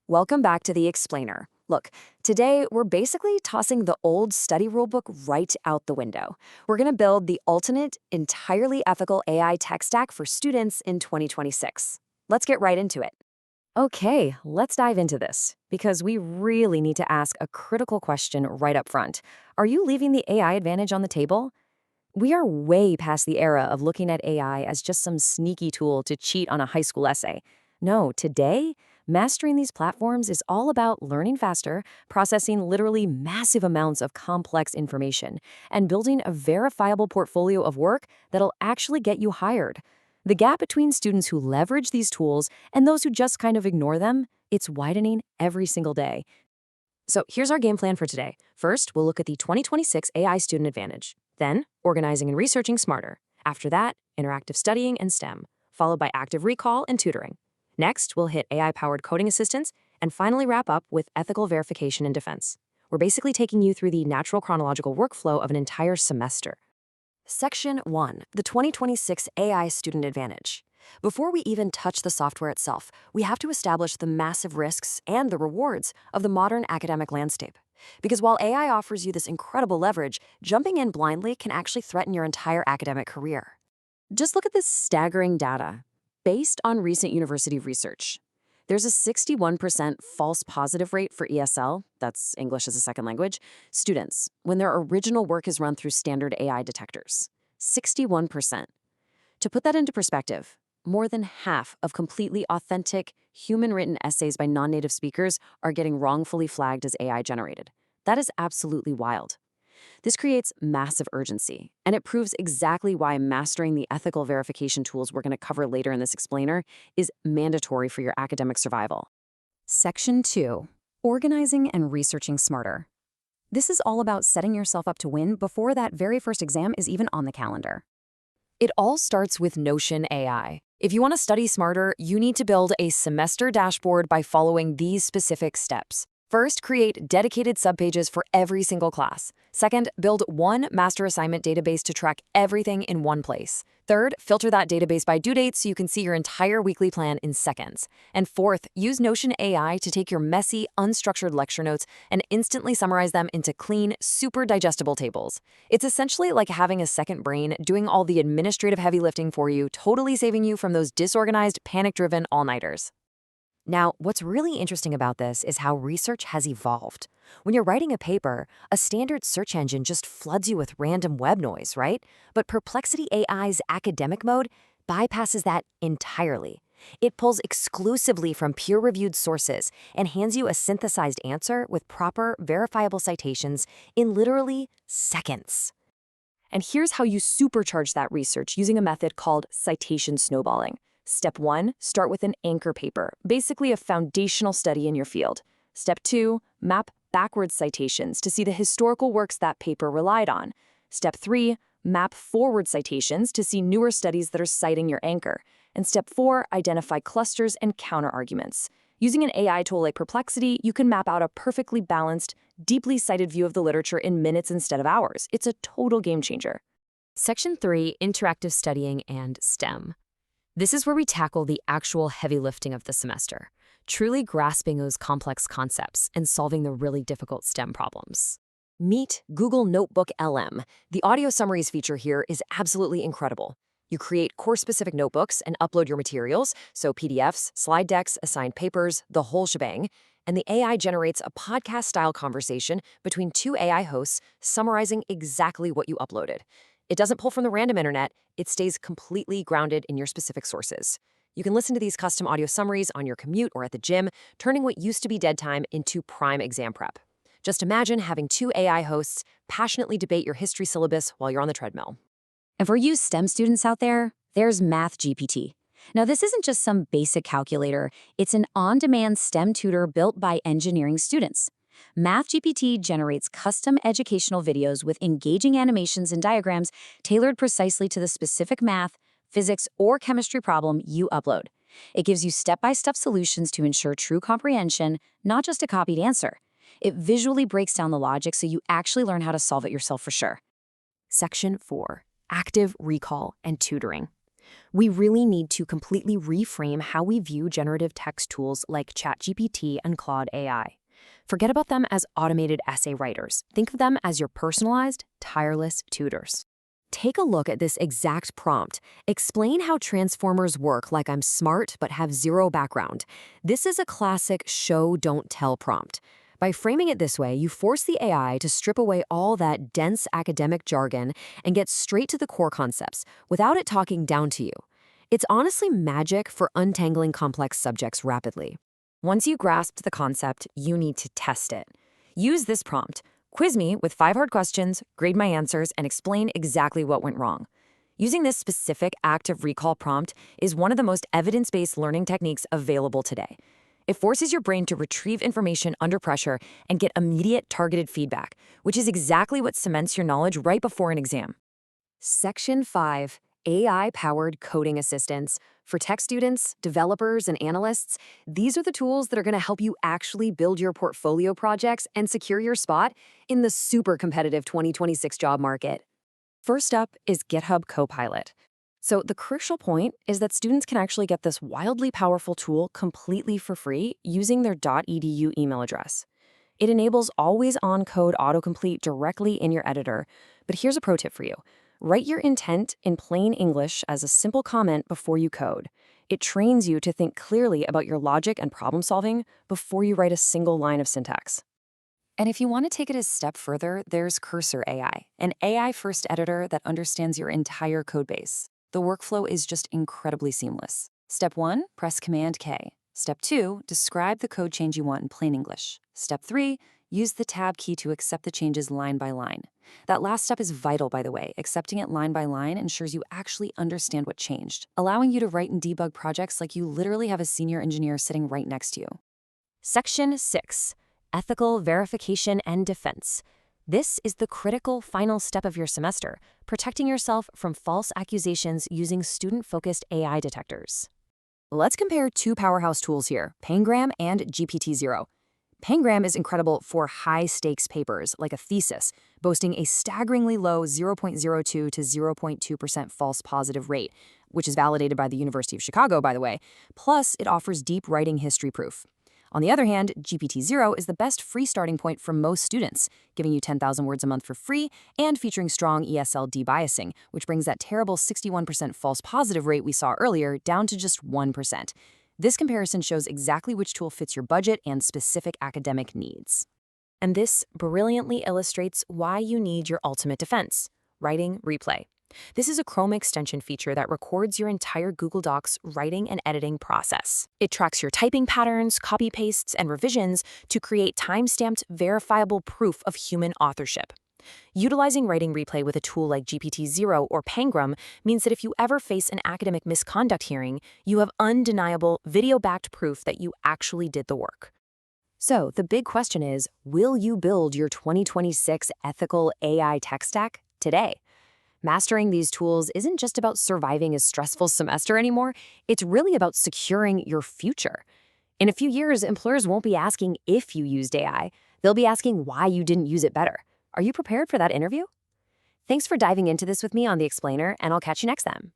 Welcome back to the Explainer. Look, today we're basically tossing the old study rulebook right out the window. We're going to build the ultimate, entirely ethical AI tech stack for students in 2026. Let's get right into it. Okay, let's dive into this, because we really need to ask a critical question right up front. Are you leaving the AI advantage on the table? We are way past the era of looking at AI as just some sneaky tool to cheat on a high school essay. No, today, mastering these platforms is all about learning faster, processing literally massive amounts of complex information, and building a verifiable portfolio of work that'll actually get you hired. The gap between students who leverage these tools and those who just kind of ignore them, it's widening every single day. So here's our game plan for today. First, we'll look at the 2026 AI Student Advantage. Then, organizing and researching smarter. After that, interactive studying and STEM, followed by active recall and tutoring. Next, we'll hit AI-powered coding assistance, and finally wrap up with ethical verification and defense. We're basically taking you through the natural chronological workflow of an entire semester. Section 1, the 2026 AI Student Advantage. Before we even touch the software itself, we have to establish the massive risks and the rewards of the modern academic landscape. Because while AI offers you this incredible leverage, jumping in blindly can actually threaten your entire academic career. Just look at this staggering data. Based on recent university research, there's a 61% false positive rate for ESL, that's English as a second language, students when their original work is run through standard AI detectors. 61%. To put that into perspective, more than half of completely authentic, human-written essays by non-native speakers are getting wrongfully flagged as AI-generated. That is absolutely wild. This creates massive urgency, and it proves exactly why mastering the ethical verification tools we're going to cover later in this explainer is mandatory for your academic survival. Section 2. Organizing and researching smarter. This is all about setting yourself up to win before that very first exam is even on the calendar. It all starts with Notion AI. If you want to study smarter, you need to build a semester dashboard by following these specific steps. First, create dedicated subpages for every single class. Second, build one master assignment database to track everything in one place. Third, filter that database by due date so you can see your entire weekly plan in seconds. And fourth, use Notion AI to take your messy, unstructured lecture notes and instantly summarize them into clean, super digestible tables. It's essentially like having a second brain doing all the administrative heavy lifting for you, totally saving you from those disorganized, panic-driven all-nighters. Now, what's really interesting about this is how research has evolved. When you're writing a paper, a standard search engine just floods you with random web noise, right? But Perplexity AI's academic mode bypasses that entirely. It pulls exclusively from peer-reviewed sources and hands you a synthesized answer with proper, verifiable citations in literally seconds. And here's how you supercharge that research using a method called citation snowballing. Step 1, start with an anchor paper, basically a foundational study in your field. Step 2, map backwards citations to see the historical works that paper relied on. Step 3, map forward citations to see newer studies that are citing your anchor. And Step 4, identify clusters and counterarguments. Using an AI tool like Perplexity, you can map out a perfectly balanced, deeply cited view of the literature in minutes instead of hours. It's a total game changer. Section 3, interactive studying and STEM. This is where we tackle the actual heavy lifting of the semester, truly grasping those complex concepts and solving the really difficult STEM problems. Meet Google Notebook LM. The audio summaries feature here is absolutely incredible. You create course-specific notebooks and upload your materials, so PDFs, slide decks, assigned papers, the whole shebang, and the AI generates a podcast-style conversation between two AI hosts summarizing exactly what you uploaded. It doesn't pull from the random internet, it stays completely grounded in your specific sources. You can listen to these custom audio summaries on your commute or at the gym, turning what used to be dead time into prime exam prep. Just imagine having two AI hosts passionately debate your history syllabus while you're on the treadmill. And for you STEM students out there, there's MathGPT. Now, this isn't just some basic calculator, it's an on-demand STEM tutor built by engineering students. MathGPT generates custom educational videos with engaging animations and diagrams tailored precisely to the specific math, physics, or chemistry problem you upload. It gives you step-by-step solutions to ensure true comprehension, not just a copied answer. It visually breaks down the logic so you actually learn how to solve it yourself for sure. Section 4. Active recall and tutoring. We really need to completely reframe how we view generative text tools like ChatGPT and Claude AI. Forget about them as automated essay writers. Think of them as your personalized, tireless tutors. Take a look at this exact prompt. Explain how transformers work like I'm smart but have zero background. This is a classic show, don't tell prompt. By framing it this way, you force the AI to strip away all that dense academic jargon and get straight to the core concepts without it talking down to you. It's honestly magic for untangling complex subjects rapidly. Once you grasp the concept, you need to test it. Use this prompt. Quiz me with 5 hard questions, grade my answers, and explain exactly what went wrong. Using this specific active recall prompt is one of the most evidence-based learning techniques available today. It forces your brain to retrieve information under pressure and get immediate targeted feedback, which is exactly what cements your knowledge right before an exam. Section 5, AI-powered coding assistance. For tech students, developers, and analysts, these are the tools that are going to help you actually build your portfolio projects and secure your spot in the super competitive 2026 job market. First up is GitHub Copilot. So the crucial point is that students can actually get this wildly powerful tool completely for free using their .edu email address. It enables always-on code autocomplete directly in your editor. But here's a pro tip for you. Write your intent in plain English as a simple comment before you code. It trains you to think clearly about your logic and problem solving before you write a single line of syntax. And if you want to take it a step further, there's Cursor AI, an AI-first editor that understands your entire codebase. The workflow is just incredibly seamless. Step 1, press Command-K. Step 2, describe the code change you want in plain English. Step 3, use the Tab key to accept the changes line by line. That last step is vital, by the way. Accepting it line by line ensures you actually understand what changed, allowing you to write and debug projects like you literally have a senior engineer sitting right next to you. Section 6, ethical verification and defense. This is the critical final step of your semester, protecting yourself from false accusations using student-focused AI detectors. Let's compare 2 powerhouse tools here, Pangram and GPT-0. Pangram is incredible for high-stakes papers, like a thesis, boasting a staggeringly low 0.02 to 0.2% false positive rate, which is validated by the University of Chicago, by the way. Plus, it offers deep writing history proof. On the other hand, GPT-0 is the best free starting point for most students, giving you 10,000 words a month for free and featuring strong ESL debiasing, which brings that terrible 61% false positive rate we saw earlier down to just 1%. This comparison shows exactly which tool fits your budget and specific academic needs. And this brilliantly illustrates why you need your ultimate defense, writing replay. This is a Chrome extension feature that records your entire Google Docs writing and editing process. It tracks your typing patterns, copy pastes, and revisions to create time-stamped, verifiable proof of human authorship. Utilizing writing replay with a tool like GPT-0 or Pangram means that if you ever face an academic misconduct hearing, you have undeniable, video-backed proof that you actually did the work. So the big question is, will you build your 2026 ethical AI tech stack today? Mastering these tools isn't just about surviving a stressful semester anymore, it's really about securing your future. In a few years, employers won't be asking if you used AI, they'll be asking why you didn't use it better. Are you prepared for that interview? Thanks for diving into this with me on The Explainer, and I'll catch you next time.